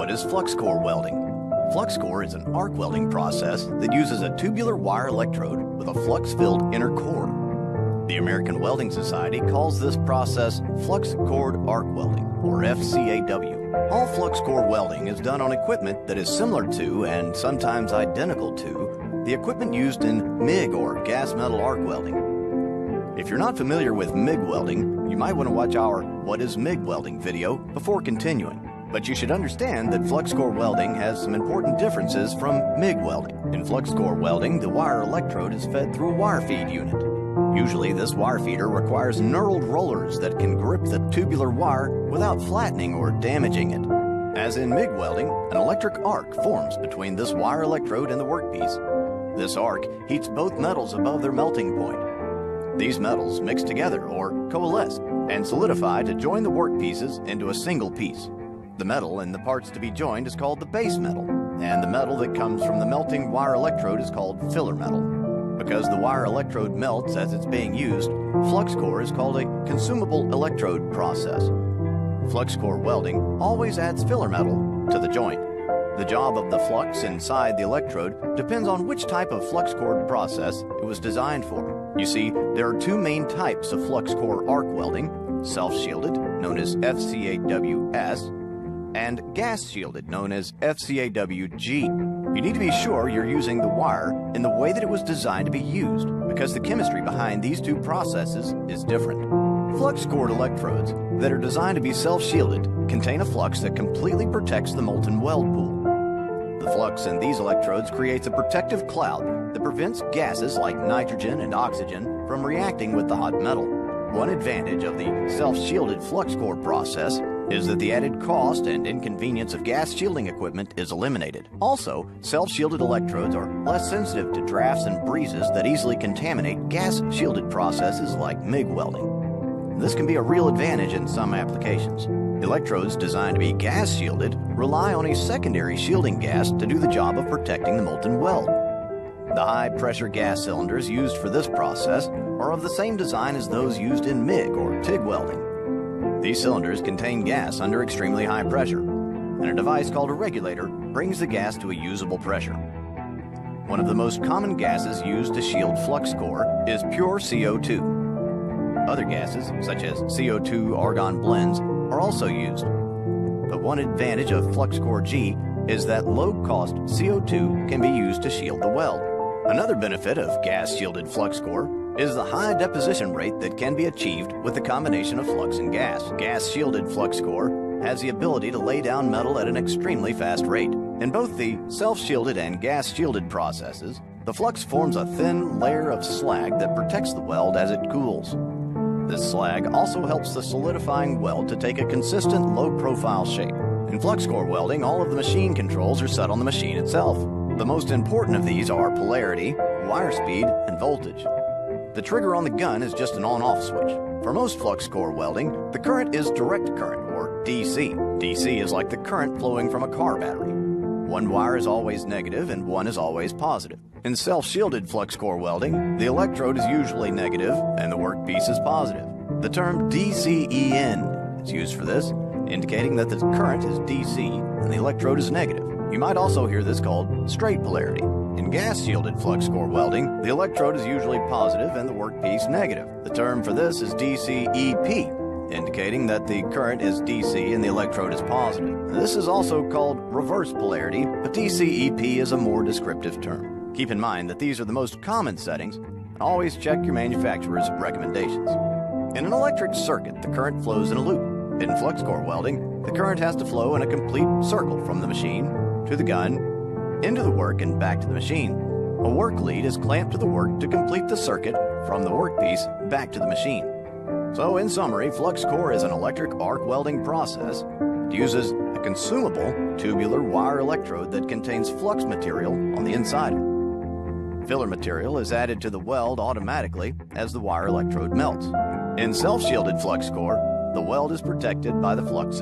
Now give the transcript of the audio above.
What is flux core welding? Flux core is an arc welding process that uses a tubular wire electrode with a flux-filled inner core. The American Welding Society calls this process flux cored arc welding, or FCAW. All flux core welding is done on equipment that is similar to, and sometimes identical to, the equipment used in MIG or gas metal arc welding. If you're not familiar with MIG welding, you might want to watch our What is MIG Welding video before continuing. But you should understand that flux core welding has some important differences from MIG welding. In flux core welding, the wire electrode is fed through a wire feed unit. Usually this wire feeder requires knurled rollers that can grip the tubular wire without flattening or damaging it. As in MIG welding, an electric arc forms between this wire electrode and the workpiece. This arc heats both metals above their melting point. These metals mix together or coalesce and solidify to join the workpieces into a single piece. The metal in the parts to be joined is called the base metal, and the metal that comes from the melting wire electrode is called filler metal. Because the wire electrode melts as it's being used, flux core is called a consumable electrode process. Flux core welding always adds filler metal to the joint. The job of the flux inside the electrode depends on which type of flux core process it was designed for. You see, there are two main types of flux core arc welding: self-shielded, known as FCAWS, and gas-shielded, known as FCAWG. You need to be sure you're using the wire in the way that it was designed to be used, because the chemistry behind these two processes is different. Flux-cored electrodes that are designed to be self-shielded contain a flux that completely protects the molten weld pool. The flux in these electrodes creates a protective cloud that prevents gases like nitrogen and oxygen from reacting with the hot metal. One advantage of the self-shielded flux core process is that the added cost and inconvenience of gas shielding equipment is eliminated. Also, self-shielded electrodes are less sensitive to drafts and breezes that easily contaminate gas-shielded processes like MIG welding. This can be a real advantage in some applications. Electrodes designed to be gas-shielded rely on a secondary shielding gas to do the job of protecting the molten weld. The high-pressure gas cylinders used for this process are of the same design as those used in MIG or TIG welding. These cylinders contain gas under extremely high pressure, and a device called a regulator brings the gas to a usable pressure. One of the most common gases used to shield flux core is pure CO2. Other gases, such as CO2 argon blends, are also used. But one advantage of flux core G is that low-cost CO2 can be used to shield the weld. Another benefit of gas-shielded flux core is the high deposition rate that can be achieved with the combination of flux and gas. Gas-shielded flux core has the ability to lay down metal at an extremely fast rate. In both the self-shielded and gas-shielded processes, the flux forms a thin layer of slag that protects the weld as it cools. This slag also helps the solidifying weld to take a consistent low-profile shape. In flux core welding, all of the machine controls are set on the machine itself. The most important of these are polarity, wire speed, and voltage. The trigger on the gun is just an on-off switch. For most flux core welding, the current is direct current, or DC. DC is like the current flowing from a car battery. One wire is always negative and one is always positive. In self-shielded flux core welding, the electrode is usually negative and the workpiece is positive. The term DCEN is used for this, indicating that the current is DC and the electrode is negative. You might also hear this called straight polarity. In gas-shielded flux core welding, the electrode is usually positive and the workpiece negative. The term for this is DCEP, indicating that the current is DC and the electrode is positive. This is also called reverse polarity, but DCEP is a more descriptive term. Keep in mind that these are the most common settings, and always check your manufacturer's recommendations. In an electric circuit, the current flows in a loop. In flux core welding, the current has to flow in a complete circle from the machine to the gun, into the work and back to the machine. A work lead is clamped to the work to complete the circuit from the workpiece back to the machine. So in summary, flux core is an electric arc welding process. It uses a consumable tubular wire electrode that contains flux material on the inside. Filler material is added to the weld automatically as the wire electrode melts. In self-shielded flux core, the weld is protected by the flux